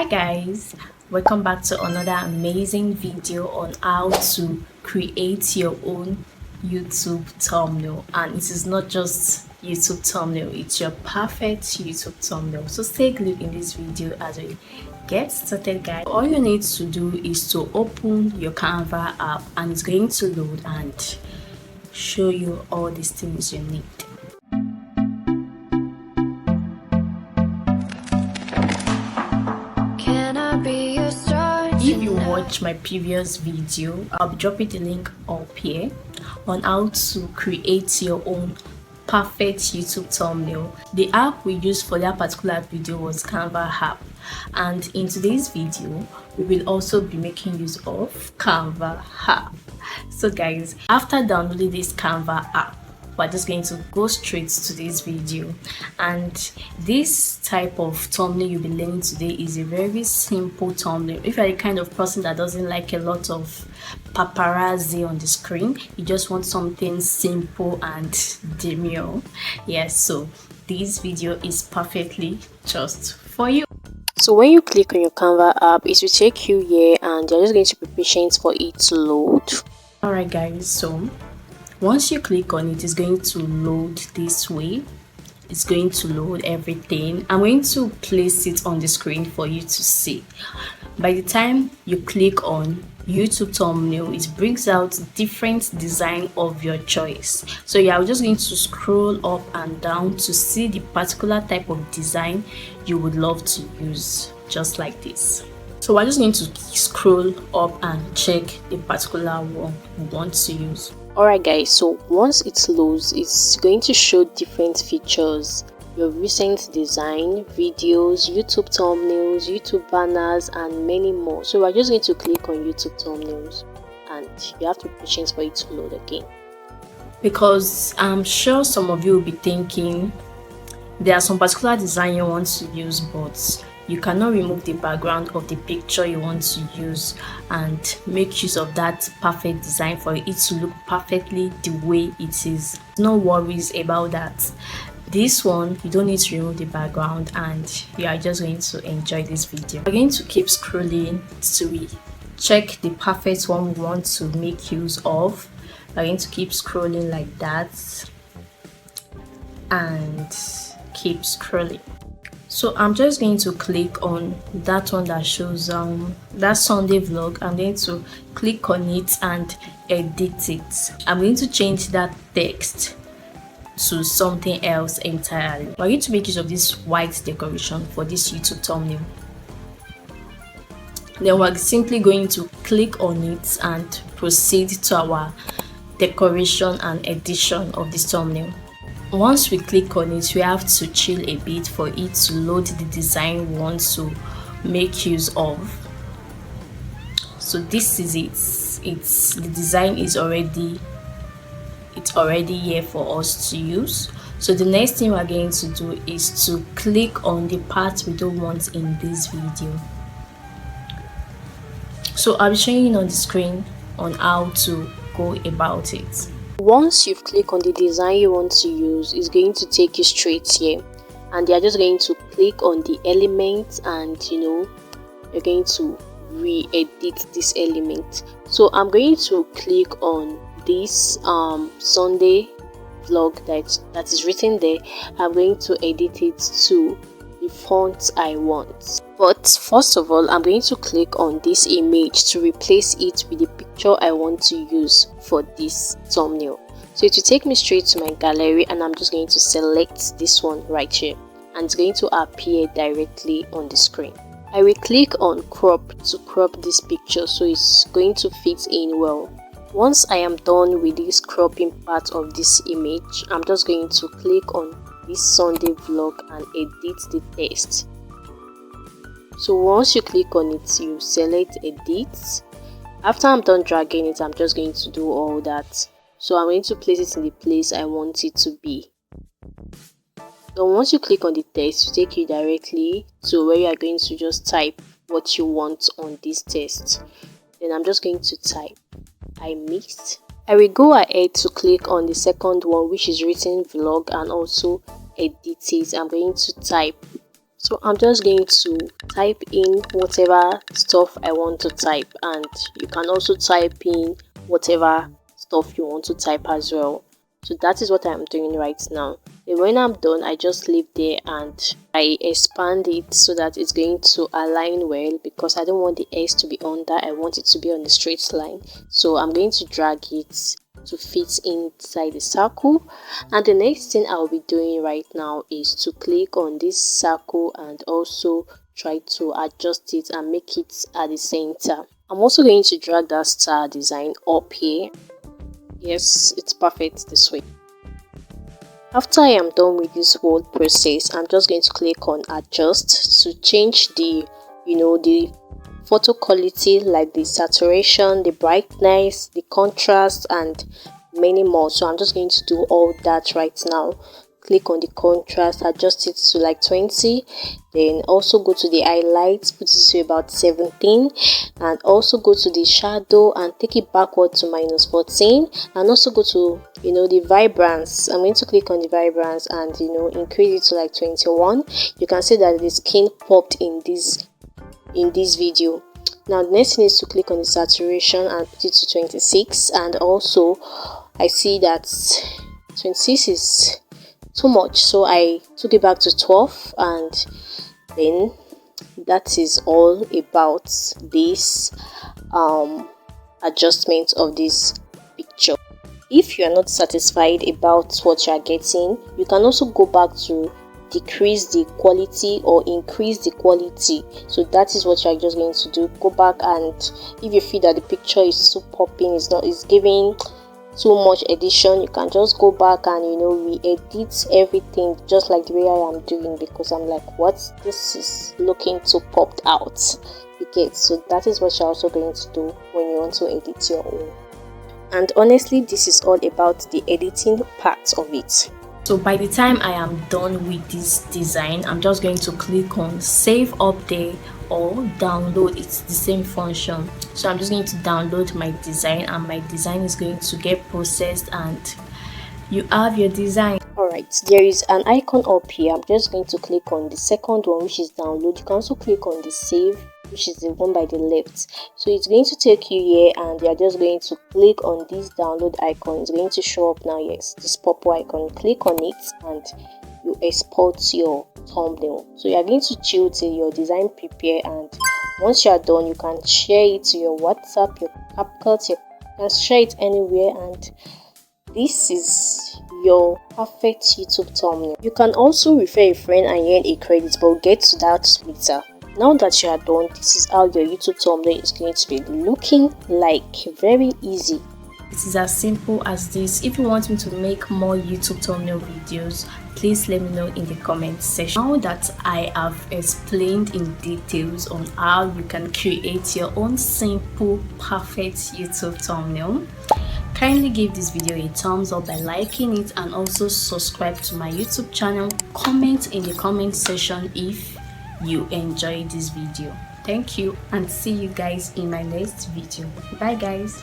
Hi guys, welcome back to another amazing video on how to create your own YouTube thumbnail. And it is not just YouTube thumbnail, it's your perfect YouTube thumbnail. So stay glued in this video as we get started, guys. All you need to do is to open your Canva app and it's going to load and show you all these things you need. If you watch my previous video, I'll be dropping the link up here on how to create your own perfect YouTube thumbnail. The app we used for that particular video was Canva app, and in today's video we will also be making use of Canva app. So guys, after downloading this Canva app, we're just going to go straight to this video, and this type of thumbnail you'll be learning today is a very simple thumbnail. If you're the kind of person that doesn't like a lot of paparazzi on the screen, you just want something simple and demure, yes, so this video is perfectly just for you. So when you click on your Canva app, it will take you here and you're just going to be patient for it to load. Alright guys, so once you click on it, it's going to load this way. It's going to load everything. I'm going to place it on the screen for you to see. By the time you click on YouTube thumbnail, it brings out different design of your choice. So yeah, I'm just going to scroll up and down to see the particular type of design you would love to use, just like this. So we're just going to scroll up and check the particular one we want to use. Alright guys, so once it loads, it's going to show different features: your recent design, videos, YouTube thumbnails, YouTube banners, and many more. So we're just going to click on YouTube thumbnails and you have to be patient for it to load again, because I'm sure some of you will be thinking there are some particular design you want to use, but you cannot remove the background of the picture you want to use and make use of that perfect design for it to look perfectly the way it is. No worries about that. This one, you don't need to remove the background and you are just going to enjoy this video. We're going to keep scrolling to check the perfect one we want to make use of. We're going to keep scrolling like that and keep scrolling. So I'm just going to click on that one that shows that Sunday vlog. I'm going to click on it and edit it. I'm going to change that text to something else entirely. We're going to make use of this white decoration for this YouTube thumbnail. Then we're simply going to click on it and proceed to our decoration and edition of this thumbnail. Once we click on it, we have to chill a bit for it to load the design we want to make use of. So this is the design is already here for us to use. So the next thing we're going to do is to click on the part we don't want in this video. So I'll be showing you on the screen on how to go about it. Once you've clicked on the design you want to use, it's going to take you straight here, and you're just going to click on the element and you're going to re-edit this element. So I'm going to click on this Sunday vlog that is written there. I'm going to edit it to the font I want. But first of all, I'm going to click on this image to replace it with the picture I want to use for this thumbnail. So it will take me straight to my gallery and I'm just going to select this one right here and it's going to appear directly on the screen. I will click on crop to crop this picture so it's going to fit in well. Once I am done with this cropping part of this image, I'm just going to click on this Sunday vlog and edit the text. So once you click on it, you select edit. After I'm done dragging it, I'm just going to do all that. So I'm going to place it in the place I want it to be. Then once you click on the text, it will take you directly to where you are going to just type what you want on this text. Then I'm just going to type I mixed. I will go ahead to click on the second one, which is written vlog, and also edit it. I'm going to type So I'm just going to type in whatever stuff I want to type, and you can also type in whatever stuff you want to type as well. So that is what I'm doing right now. And when I'm done, I just leave there and I expand it so that it's going to align well, because I don't want the S to be under, I want it to be on the straight line. So I'm going to drag it to fit inside the circle. And the next thing I'll be doing right now is to click on this circle and also try to adjust it and make it at the center. I'm also going to drag that star design up here. Yes, it's perfect this way. After I am done with this whole process, I'm just going to click on adjust to change the the photo quality, like the saturation, the brightness, the contrast, and many more. So I'm just going to do all that right now. Click on the contrast, adjust it to like 20, then also go to the highlights, put it to about 17, and also go to the shadow and take it backward to -14, and also go to the vibrance. I'm going to click on the vibrance and increase it to like 21. You can see that the skin popped in this video. Now the next thing is to click on the saturation and put it to 26, and also I see that 26 is too much, so I took it back to 12, and then that is all about this adjustment of this picture. If you are not satisfied about what you are getting, you can also go back to decrease the quality or increase the quality. So that is what you are just going to do. Go back, and if you feel that the picture is so popping, it's giving too much edition, you can just go back and re-edit everything just like the way I am doing, because I'm like, what, this is looking too popped out. You get? So that is what you're also going to do when you want to edit your own. And honestly, this is all about the editing part of it. So by the time I am done with this design, I'm just going to click on save up there or download. It's the same function. So I'm just going to download my design, and my design is going to get processed, and you have your design. Alright, there is an icon up here. I'm just going to click on the second one, which is download. You can also click on the save, which is the one by the left. So it's going to take you here, and you're just going to click on this download icon. It's going to show up now. Yes, this purple icon. Click on it and you export your thumbnail. So you're going to chill till your design prepare, and once you are done, you can share it to your WhatsApp, your CapCut, you can share it anywhere, and this is your perfect YouTube thumbnail. You can also refer a friend and earn a credit, but we'll get to that later. Now that you are done, this is how your YouTube thumbnail is going to be looking like. Very easy. It is as simple as this. If you want me to make more YouTube thumbnail videos, please let me know in the comment section. Now that I have explained in details on how you can create your own simple, perfect YouTube thumbnail, kindly give this video a thumbs up by liking it, and also subscribe to my YouTube channel. Comment in the comment section if you enjoyed this video. Thank you, and see you guys in my next video. Bye guys.